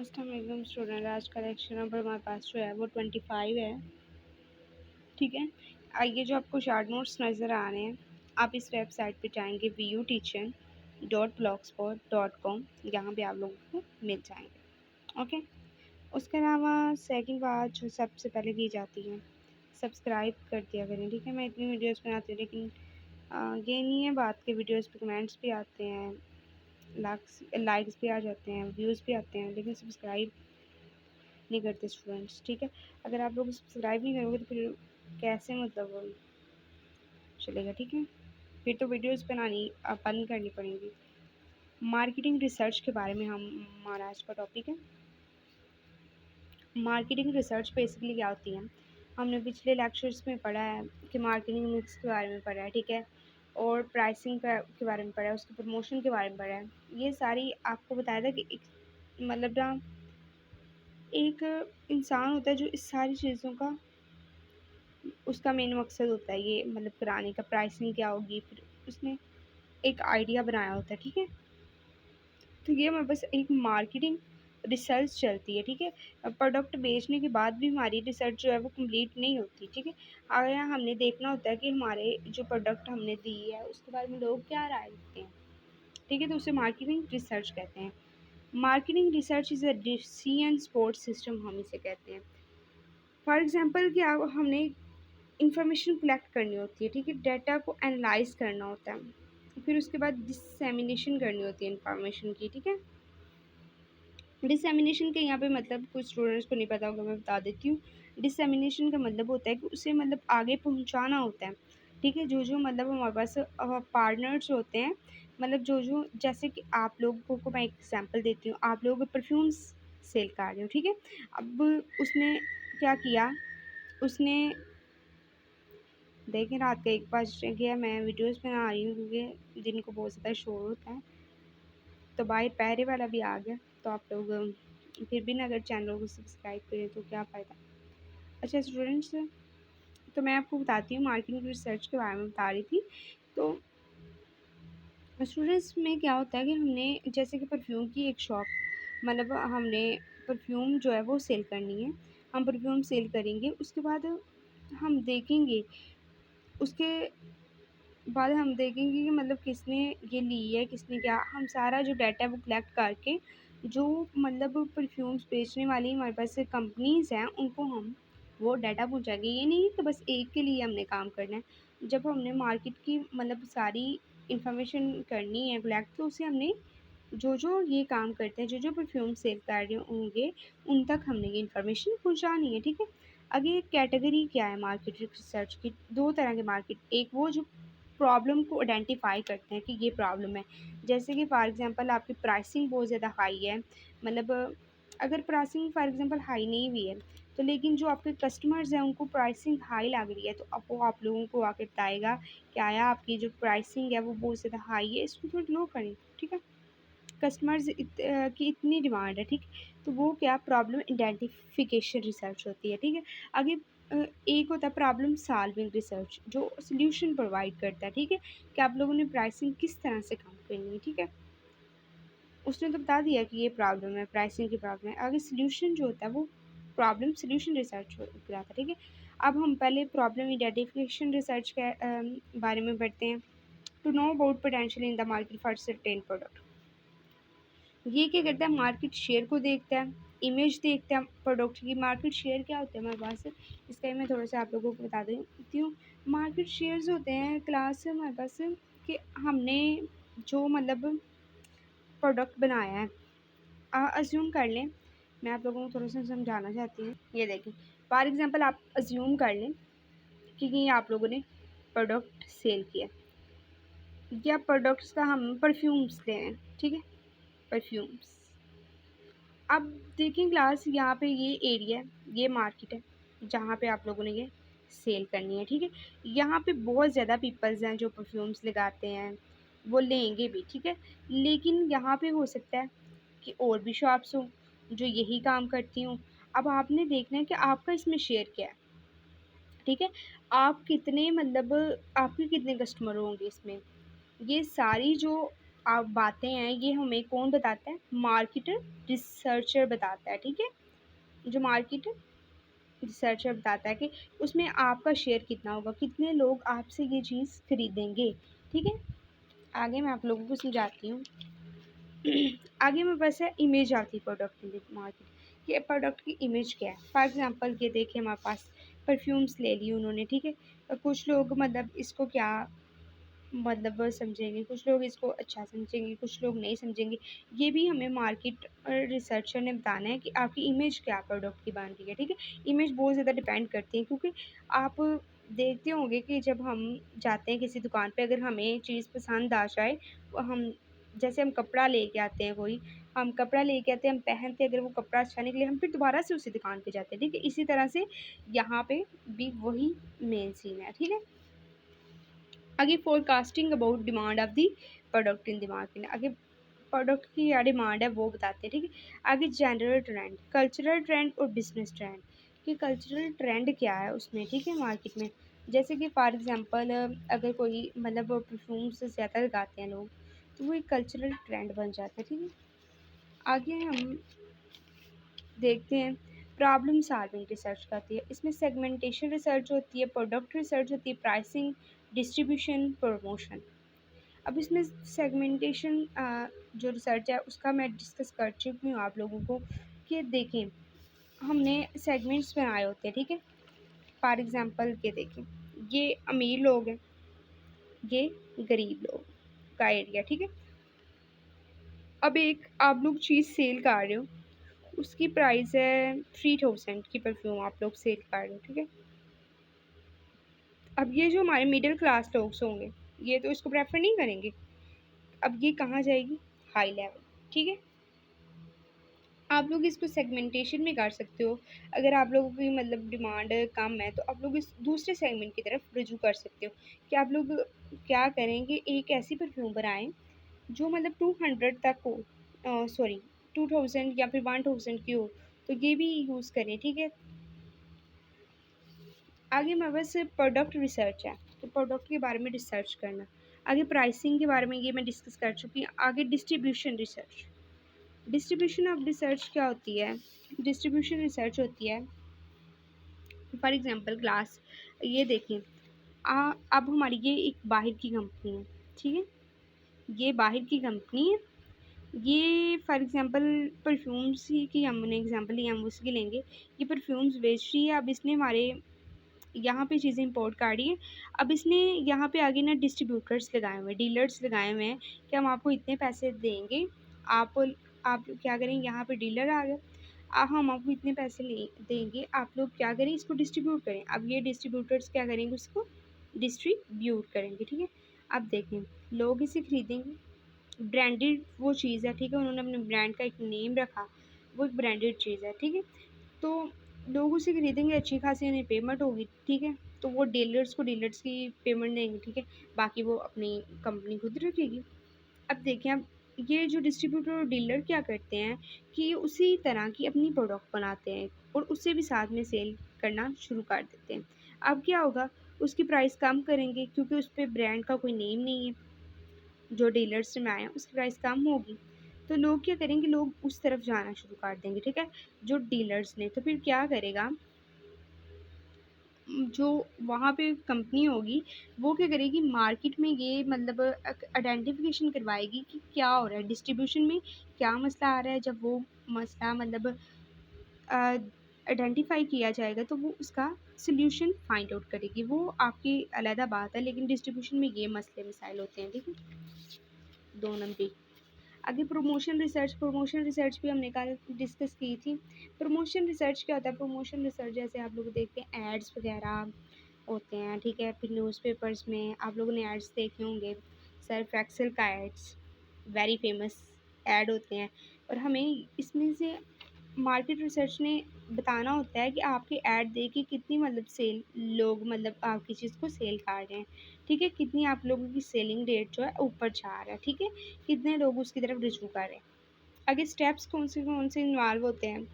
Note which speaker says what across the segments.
Speaker 1: अस्सलाम स्टूडेंट। आज का लेक्चर नंबर हमारे पास जो है वो 25 है। ठीक है, आइए जो आपको शार्ट नोट्स नज़र आ रहे हैं, आप इस वेबसाइट पे जाएंगे VUteaching.blogspot.com। यहाँ पे आप लोगों को मिल जाएंगे। ओके, उसके अलावा सेकंड बात जो सबसे पहले की जाती है, सब्सक्राइब कर दिया करें। ठीक है, मैं इतनी वीडियोज़ बनाती हूँ लेकिन ये नहीं है बात के वीडियोज़ पे कमेंट्स भी आते हैं, लाइक्स भी आ जाते हैं, व्यूज़ भी आते हैं, लेकिन सब्सक्राइब नहीं करते स्टूडेंट्स। ठीक है, अगर आप लोग सब्सक्राइब नहीं करोगे तो फिर कैसे मतलब चलेगा। ठीक है, फिर तो वीडियोस बनानी बंद करनी पड़ेंगी। मार्केटिंग रिसर्च के बारे में हमारा आज का टॉपिक है। मार्केटिंग रिसर्च बेसिकली क्या होती है, हमने पिछले लेक्चर्स में पढ़ा है कि मार्केटिंग मिक्स के बारे में पढ़ा है। ठीक है, और प्राइसिंग के बारे में पढ़ा है, उसके प्रमोशन के बारे में पढ़ा है। ये सारी आपको बताया था कि मतलब ना एक इंसान होता है जो इस सारी चीज़ों का उसका मेन मकसद होता है ये मतलब कराने का, प्राइसिंग क्या होगी, फिर उसने एक आइडिया बनाया होता है। ठीक है, तो ये हमारे पास एक मार्केटिंग रिसर्च चलती है। ठीक है, प्रोडक्ट बेचने के बाद भी हमारी रिसर्च जो है वो कंप्लीट नहीं होती। ठीक है, आगे हमने देखना होता है कि हमारे जो प्रोडक्ट हमने दी है उसके बारे में लोग क्या राय देते हैं। ठीक है, तो उसे मार्केटिंग रिसर्च कहते हैं। Marketing research is a decision support system, हम इसे कहते हैं। फॉर एग्जाम्पल कि आप हमने इंफॉर्मेशन कलेक्ट करनी होती है। ठीक है, डाटा को एनालाइज करना होता है, फिर उसके बाद डिसएमिनेशन करनी होती है इंफॉर्मेशन की। ठीक है, डिसएमिनेशन के यहाँ पे मतलब कुछ स्टूडेंट्स को नहीं पता होगा, मैं बता देती हूँ। डिसएमिनेशन का मतलब होता है कि उसे मतलब आगे पहुँचाना होता है। ठीक है, जो मतलब हमारे पास पार्टनर्स होते हैं, मतलब जो जैसे कि आप लोगों को मैं एक एग्जांपल देती हूँ, आप लोग परफ्यूम्स सेल कर रहे हो। ठीक है, अब उसने क्या किया, उसने देखें रात का 1 बज गया, मैं वीडियोस बना रही हूँ क्योंकि दिन को बहुत ज़्यादा शोर होता है, तो बाहर पहरे वाला भी आ गया, तो आप लोग फिर भी ना अगर चैनल को सब्सक्राइब करें तो क्या फ़ायदा। अच्छा स्टूडेंट्स, तो मैं आपको बताती हूँ मार्केटिंग रिसर्च के बारे में बता रही थी। तो स्टूडेंट्स में क्या होता है कि हमने जैसे कि परफ्यूम की एक शॉप, मतलब हमने परफ्यूम जो है वो सेल करनी है, हम परफ्यूम सेल करेंगे, उसके बाद हम देखेंगे, उसके बाद हम देखेंगे कि मतलब किसने ये ली है, किसने क्या, हम सारा जो डाटा है वो कलेक्ट करके जो मतलब परफ्यूम्स बेचने वाली हमारे पास कंपनीज़ हैं उनको हम वो डाटा पहुंचाएंगे। ये नहीं कि बस एक के लिए हमने काम करना है। जब हमने मार्केट की मतलब सारी इंफॉर्मेशन करनी है कलेक्ट, तो उसे हमने जो ये काम करते हैं, जो परफ्यूम सेल कर रहे होंगे, उन तक हमने ये इन्फॉर्मेशन पहुंचानी है। ठीक है, आगे कैटेगरी क्या है मार्केट रिसर्च की, 2 तरह के मार्केट, एक वो जो प्रॉब्लम को आइडेंटिफाई करते हैं कि ये प्रॉब्लम है। जैसे कि फॉर एग्जांपल आपकी प्राइसिंग बहुत ज़्यादा हाई है, मतलब अगर प्राइसिंग फॉर एग्जांपल हाई नहीं भी है तो लेकिन जो आपके कस्टमर्स हैं उनको प्राइसिंग हाई लग रही है, तो अब वो आप लोगों को आके बताएगा कि आया आपकी जो प्राइसिंग है वो बहुत ज़्यादा हाई है, इसको थोड़ा लो करें। ठीक है, कस्टमर्स की इतनी डिमांड है। ठीक, तो वो क्या प्रॉब्लम आइडेंटिफिकेशन रिसर्च होती है। ठीक है, आगे एक होता है प्रॉब्लम सॉल्विंग रिसर्च जो सॉल्यूशन प्रोवाइड करता है। ठीक है, कि आप लोगों ने प्राइसिंग किस तरह से कम करनी है। ठीक है, उसने तो बता दिया कि ये प्रॉब्लम है, प्राइसिंग की प्रॉब्लम है। आगे सॉल्यूशन जो होता है वो प्रॉब्लम सॉल्यूशन रिसर्च कराता है। ठीक है, अब हम पहले प्रॉब्लम आइडेंटिफिकेशन रिसर्च के बारे में पढ़ते हैं। To know about potential in the market for certain product, ये क्या करता है, मार्केट शेयर को देखता है, इमेज देखता है प्रोडक्ट की। मार्केट शेयर क्या होता है हमारे पास, इसका मैं थोड़ा सा आप लोगों को बता देती हूँ। मार्केट शेयर्स होते हैं क्लास हमारे पास कि हमने जो मतलब प्रोडक्ट बनाया है, अज्यूम कर लें, मैं आप लोगों को थोड़ा सा समझाना चाहती हूँ। ये देखें, फॉर एग्जांपल आप अज्यूम कर लें कि ये आप लोगों ने प्रोडक्ट सेल किया, या प्रोडक्ट्स का हम परफ्यूम्स ले रहे हैं। ठीक है, परफ्यूम्स, अब देखिए क्लास, यहाँ पे ये एरिया है, ये मार्केट है जहाँ पे आप लोगों ने ये सेल करनी है। ठीक है, यहाँ पे बहुत ज़्यादा पीपल्स हैं जो परफ्यूम्स लगाते हैं, वो लेंगे भी। ठीक है, लेकिन यहाँ पे हो सकता है कि और भी शॉप्स हों जो यही काम करती हूँ। अब आपने देखना है कि आपका इसमें शेयर क्या है। ठीक है, आप कितने मतलब आपके कितने कस्टमर होंगे इसमें, ये सारी जो आप बातें हैं ये हमें कौन बताता है? मार्केटर रिसर्चर बताता है, ठीक है? जो मार्केटर रिसर्चर बताता है कि उसमें आपका शेयर कितना होगा, कितने लोग आपसे ये चीज़ खरीदेंगे, ठीक है? आगे मैं आप लोगों को समझाती हूँ। आगे मेरे पास है इमेज आती है प्रोडक्ट की मार्केट, कि प्रोडक्ट की इमेज क्या है। फॉर एग्जांपल ये देखिए हमारे पास परफ्यूम्स ले ली उन्होंने, ठीक है? कुछ लोग मतलब इसको क्या मतलब समझेंगे, कुछ लोग इसको अच्छा समझेंगे, कुछ लोग नहीं समझेंगे। ये भी हमें मार्केट रिसर्चर ने बताना है कि आपकी इमेज क्या प्रोडक्ट की बन रही है, ठीक है? इमेज बहुत ज़्यादा डिपेंड करती है, क्योंकि आप देखते होंगे कि जब हम जाते हैं किसी दुकान पे, अगर हमें चीज़ पसंद आ जाए, तो हम जैसे हम कपड़ा लेके आते हैं कोई, हम कपड़ा लेके आते हैं, हम पहनते हैं, अगर वो कपड़ा अच्छा निकले हम फिर दोबारा से उसी दुकान पे जाते हैं, ठीक है? इसी तरह से यहाँ पे भी वही मेन सीन है, ठीक है? आगे forecasting about demand of the product in the market, आगे प्रोडक्ट की क्या डिमांड है वो बताते हैं, ठीक है? आगे जनरल ट्रेंड, कल्चरल ट्रेंड और बिजनेस ट्रेंड, कि कल्चरल ट्रेंड क्या है उसमें, ठीक है? मार्केट में जैसे कि फॉर एग्जांपल अगर कोई मतलब परफ्यूम्स ज़्यादा लगाते हैं लोग, तो वो एक कल्चरल ट्रेंड बन जाता है, ठीक है? आगे हम देखते हैं प्रॉब्लम सॉल्विंग रिसर्च करती है, इसमें सेगमेंटेशन रिसर्च होती है, प्रोडक्ट रिसर्च होती है, प्राइसिंग, डिस्ट्रीब्यूशन, प्रमोशन। अब इसमें सेगमेंटेशन जो रिसर्च है उसका मैं डिस्कस कर चुकी हूँ आप लोगों को, कि देखें हमने सेगमेंट्स बनाए होते हैं, ठीक है? फॉर एग्जांपल ये देखें, ये अमीर लोग हैं, ये गरीब लोग का एरिया, ठीक है? अब एक आप लोग चीज़ सेल कर रहे हो, उसकी प्राइस है 3000 की परफ्यूम आप लोग सेल कर रहे हो, ठीक है? अब ये जो हमारे मिडिल क्लास लोग होंगे, ये तो इसको प्रेफर नहीं करेंगे। अब ये कहाँ जाएगी? हाई लेवल, ठीक है? आप लोग इसको सेगमेंटेशन में कर सकते हो। अगर आप लोगों की मतलब डिमांड कम है तो आप लोग इस दूसरे सेगमेंट की तरफ रुजू कर सकते हो, कि आप लोग क्या करेंगे, एक ऐसी परफ्यूम बनाएं जो मतलब 200 तक हो, सॉरी 2000 या फिर 1000 की हो, तो ये भी यूज़ करें, ठीक है? आगे हमारे पास प्रोडक्ट रिसर्च है, तो प्रोडक्ट के बारे में रिसर्च करना। आगे प्राइसिंग के बारे में ये मैं डिस्कस कर चुकी हूँ। आगे distribution research, distribution of research क्या होती है? डिस्ट्रीब्यूशन रिसर्च होती है फॉर एग्जांपल ग्लास, ये देखें अब हमारी ये एक बाहर की कंपनी है, ठीक है? ये बाहर की कंपनी है, ये फॉर एग्जांपल परफ्यूम्स ही की हमने एग्जांपल लिया, हम उसकी लेंगे। ये परफ्यूम्स बेच रही है, अब इसने हमारे यहाँ पे चीज़ें इंपोर्ट कर रही है। अब इसने यहाँ पे आगे ना डिस्ट्रीब्यूटर्स लगाए हुए हैं, डीलर्स लगाए हुए हैं, कि हम आपको इतने पैसे देंगे, आप क्या करेंगे, यहाँ पे डीलर आ गए, हम आपको इतने पैसे ले देंगे, आप लोग क्या करें, इसको डिस्ट्रीब्यूट करें। अब ये डिस्ट्रीब्यूटर्स क्या करेंगे, उसको डिस्ट्रीब्यूट करेंगे, ठीक है? अब देखें लोग इसे खरीदेंगे, ब्रांडेड वो चीज़ है, ठीक है? उन्होंने अपने ब्रांड का एक नेम रखा, वो एक ब्रांडेड चीज़ है, ठीक है? तो लोग उसे खरीदेंगे, अच्छी खासी उन्हें पेमेंट होगी, ठीक है? तो वो डीलर्स को डीलर्स की पेमेंट देंगे, ठीक है? बाकी वो अपनी कंपनी खुद रखेगी। अब देखें, अब ये जो डिस्ट्रीब्यूटर और डीलर क्या करते हैं कि उसी तरह की अपनी प्रोडक्ट बनाते हैं और उससे भी साथ में सेल करना शुरू कर देते हैं। अब क्या होगा, उसकी प्राइस कम करेंगे क्योंकि उस पे ब्रांड का कोई नेम नहीं है, जो डीलर्स में आया उसकी प्राइस कम होगी, तो लोग क्या करेंगे, लोग उस तरफ जाना शुरू कर देंगे, ठीक है? जो डीलर्स ने, तो फिर क्या करेगा, जो वहाँ पे कंपनी होगी वो क्या करेगी, मार्केट में ये मतलब आइडेंटिफिकेशन करवाएगी कि क्या हो रहा है डिस्ट्रीब्यूशन में, क्या मसला आ रहा है। जब वो मसला मतलब आइडेंटिफाई किया जाएगा तो वो उसका सोल्यूशन फाइंड आउट करेगी, वो आपकी अलहदा बात है, लेकिन डिस्ट्रीब्यूशन में ये मसले मसाइल होते हैं, ठीक है? 2 नंबर। आगे प्रमोशन रिसर्च भी हमने कल डिस्कस की थी। प्रमोशन रिसर्च क्या होता है? प्रमोशन रिसर्च जैसे आप लोग देखते हैं एड्स वगैरह होते हैं, ठीक है? फिर न्यूज़पेपर्स में आप लोगों ने एड्स देखे होंगे, सर्फ एक्सेल का एड्स वेरी फेमस ऐड होते हैं, और हमें इसमें से मार्केट रिसर्च ने बताना होता है कि आपके ऐड देख के कितनी मतलब सेल लोग मतलब आपकी चीज़ को सेल कर रहे हैं, ठीक है? कितनी आप लोगों की सेलिंग रेट जो है ऊपर जा रहा है, ठीक है? कितने लोग उसकी तरफ रुजू कर रहे हैं। आगे स्टेप्स कौन से इन्वॉल्व होते हैं?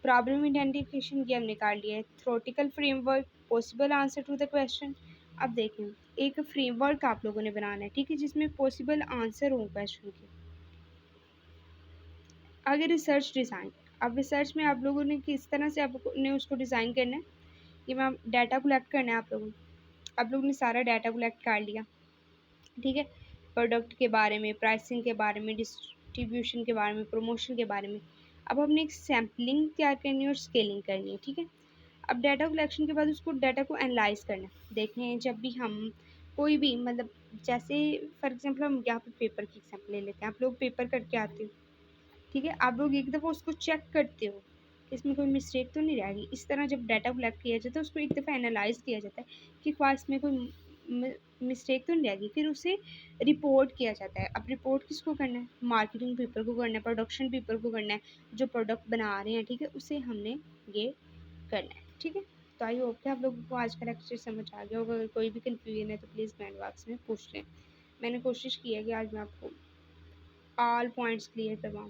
Speaker 1: प्रॉब्लम आइडेंटिफिकेशन की हमने कर लिया है, theoretical framework, possible answer to the question. अब देखें, एक फ्रेमवर्क आप लोगों ने बनाना है, ठीक है, जिसमें पॉसिबल आंसर हो क्वेश्चन के। आगे रिसर्च डिज़ाइन। अब रिसर्च में आप लोगों ने किस तरह से आपने उसको डिज़ाइन करना है, कि मैम डाटा कलेक्ट करना है आप लोगों ने। आप लोगों ने सारा डाटा कलेक्ट कर लिया, ठीक है, प्रोडक्ट के बारे में, प्राइसिंग के बारे में, डिस्ट्रीब्यूशन के बारे में, प्रमोशन के बारे में। अब हमने एक सैम्पलिंग तैयार करनी है और स्केलिंग करनी है, ठीक है। अब डाटा कलेक्शन के बाद उसको डाटा को एनालाइज करना है। देखें, जब भी हम कोई भी मतलब जैसे फॉर एग्जांपल हम यहाँ पे पेपर की एग्जांपल ले लेते हैं। आप लोग पेपर करके आते हो, ठीक है, आप लोग एक दफ़ा उसको चेक करते हो कि इसमें कोई मिस्टेक तो नहीं रहेगी। इस तरह जब डाटा कलेक्ट किया जाता है उसको एक दफ़ा एनालाइज किया जाता है कि क्या इसमें कोई मिस्टेक तो नहीं रहेगी, फिर उसे रिपोर्ट किया जाता है। अब रिपोर्ट किसको करना है, मार्केटिंग पीपल को करना है, प्रोडक्शन पीपल को करना है, जो प्रोडक्ट बना रहे हैं, ठीक है, उसे हमने ये करना है, ठीक है। तो आई होप कि आप लोगों को आज का लेक्चर समझ आ गया होगा। अगर कोई भी कन्फ्यूजन है तो प्लीज़ कमेंट बॉक्स में पूछ लें। मैंने कोशिश की है कि आज मैं आपको ऑल पॉइंट्स क्लियर करवाऊँ।